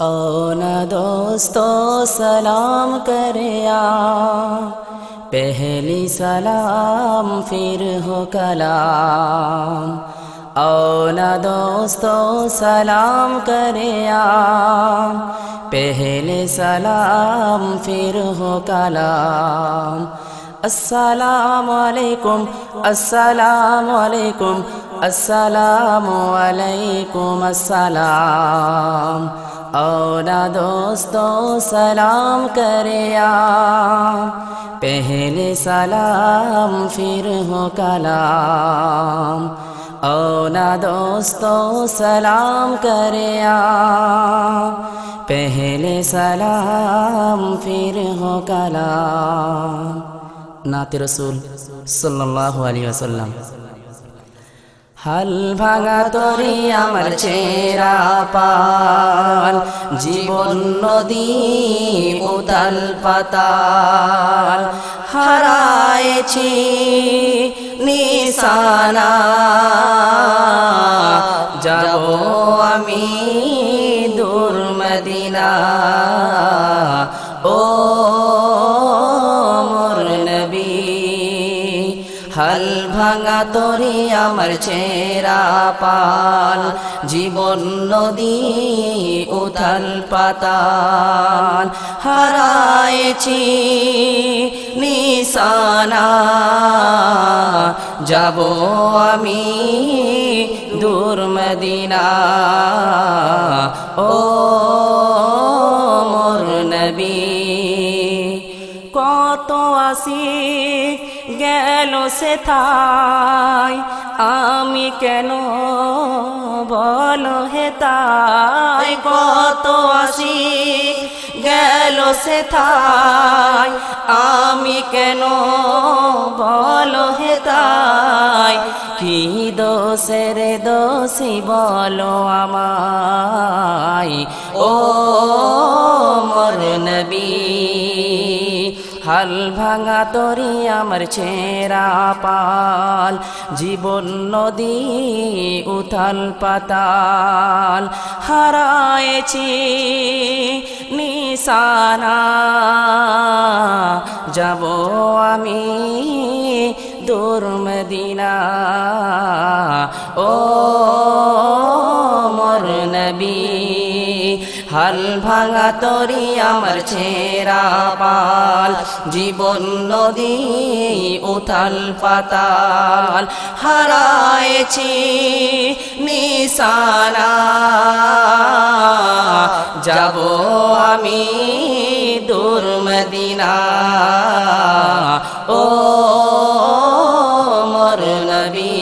ओ न दोस्तों सलाम करे पहली सलाम फिर हो कलाम। ओ न दोस्तों सलाम करे पहले सलाम फिर हो कलाम। अस्सलामु अलैकुम अस्सलामु अलैकुम अस्सलामु अलैकुम अस्सलाम। ओ ना दोस्तों सलाम करे पहले सलाम फिर हो कलाम। ओ ना दोस्तों सलाम करे पहले सलाम फिर हो कलाम। नाते रसूल सल्लल्लाहु अलैहि वसल्लम। हाल भाঙা তরি আমার ছেঁড়া পাল, জীবন নদী উতাল পাতাল। হারায়েছি নিশানা, যাব আমি দূর মদিনা। ও মোর নবী, হাল ভাঙা তরি আমার ছেঁড়া পাল, জীবন নদী উথাল পাতাল। হারায়েছি নিশানা, যাব আমি দূর মদিনা। ও মোর নবী, কত আশিক গেল সে থাই, আমি কেন বলো হে তাই। কত আশিক গেল সে থাই, আমি কেন বলো হে তাই। কি দোষের দোষী বলো আমায়। ও মোর নবী, হাল ভাঙা তরি আমার ছেঁড়া পাল, জীবন নদী উথাল পাতাল। হারায়েছি নিশানা, যাব আমি দূর মদিনা। ও মোর নবী, হাল ভাঙা তরি আমার ছেঁড়া পাল, জীবন নদী উথাল পাতাল। হারায়েছি নিশানা, যাব আমি দূর মদিনা। ও মোর নবী,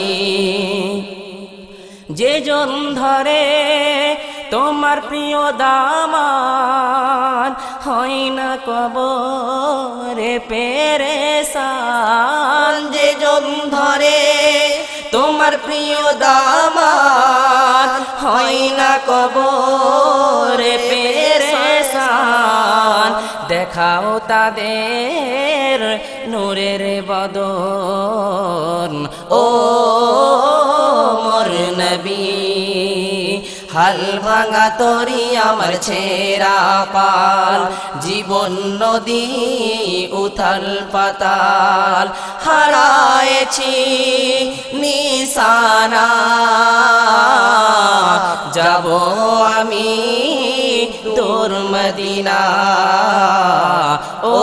যে জন ধরে তোমার প্রিয় দামান, হয় না কবরে পেরেশান। যে জন ধরে তোমার প্রিয় দামান, হয় না কবরে পেরেশান। দেখাও তাদের নূরের বদন। ও মোর নবী, হাল ভাঙা তরি আমার ছেঁড়া পাল, জীবন নদী উথাল পাতাল। হারায়েছি নিশানা, যাব আমি দূর মদিনা। ও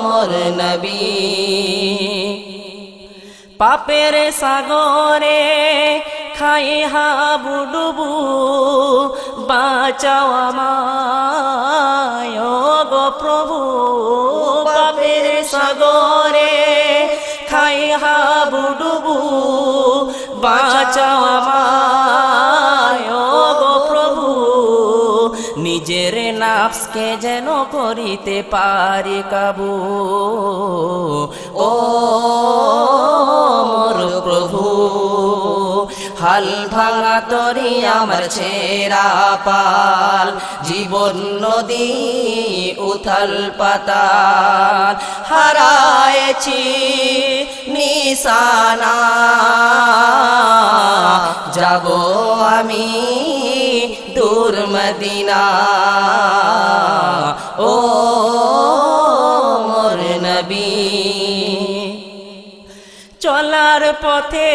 মোর নবী, পাপের সাগরে খাই হাবুডুবু, বাঁচাও আমায় গো প্রভু। পাপের সাগরে খাই হাবুডুবু, বাঁচাও আমায় গো প্রভু। নিজের নাফসকে যেন করিতে পারি কাবু। ও মোর প্রভু, হাল ভাঙা তরি আমার ছেঁড়া পাল জীবন নদী উথাল পাতাল হারায়েছি নিশানা যাব আমি দূর মদিনা ও মোর নবী চলার পথে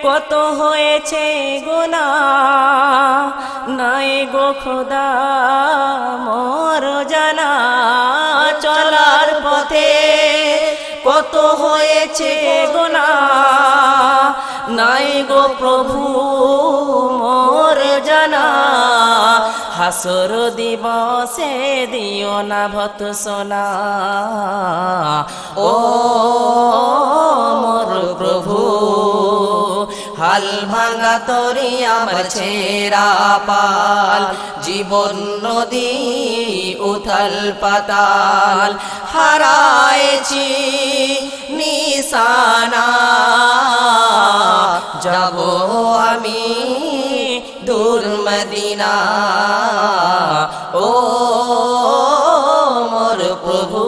কত হয়েছে গুনাহ নাই গো খোদা মোর জানা চলার পথে কত হয়েছে গুনাহ নাই গো প্রভু মোর জানা হাসর দিবসে দিও না ভৎসনা ও মোর প্রভু হাল ভাঙা তরি আমার ছেঁড়া পাল জীবন নদী উথাল পাতাল হারায়েছি নিশানা যাব আমি দূর মদিনা ও মোর প্রভু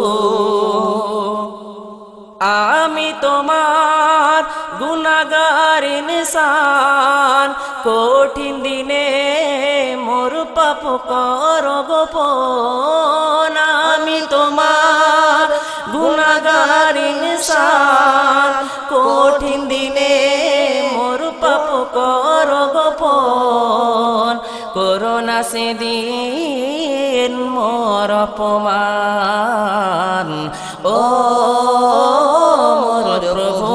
আমি তোমার গুনাহগার ইনসান কঠিন দিনে মোর পাপ কর গোপন আমি তোমার গুনাহগার ইনসান কঠিন দিনে মোর পাপ কর গোপন করোনা সেদিন মোর অপমান ও মোর প্রভু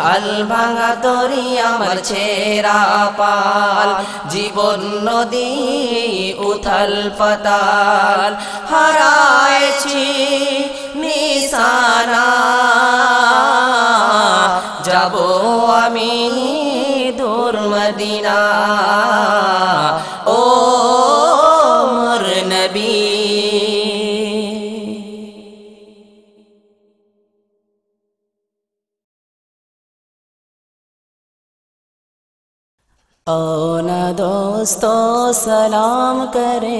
হাল ভাঙা তরি আমার ছেঁড়া পাল জীবন নদী উথাল পাতাল হারায়েছি নিশানা যাব আমি দূর মদিনা ও মোর নবী ओ न दोस्तों सलाम करे